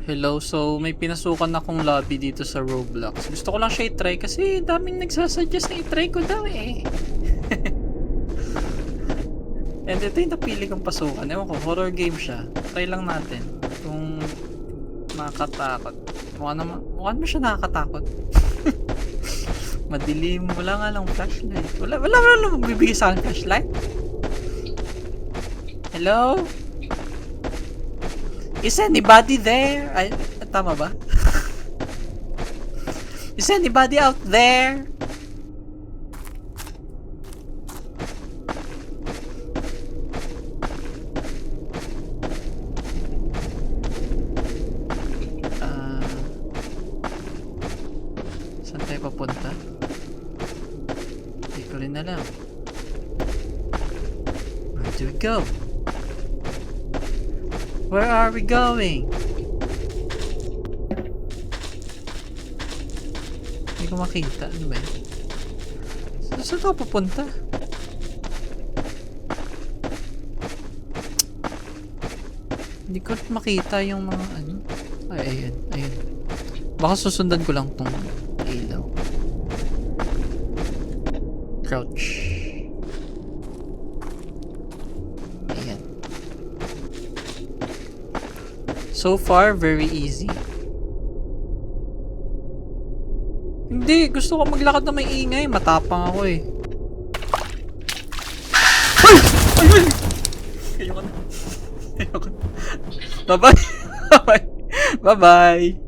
Hello, so may pinasukan akong lobby dito sa Roblox. Gusto ko lang siya i-try kasi daming nagsasuggest na i-try ko daw eh. And ito yung napili kong pasukan. Ewan ko, horror game siya. Try lang natin kung nakakatakot. Mukha naman siya nakakatakot. Madilim, wala nga lang flashlight. Wala magbibigay sa akin flashlight. Hello? Is anybody there? Ay, tama ba? Is anybody out there? Saan tayo papunta? Hindi ko rin alam. Where do we go? Where are we going? Hindi ko makita. Ano ba yun? Saan ako pupunta? Hindi ko makita yung mga ano. Ay, ayun. Baka susundan ko lang tong ilaw. Crouch. Ayan. So far, very easy. Hindi, gusto ko maglakad na may ingay. Matapang ako eh. Ay! Ayoko na. Bye-bye. Bye-bye.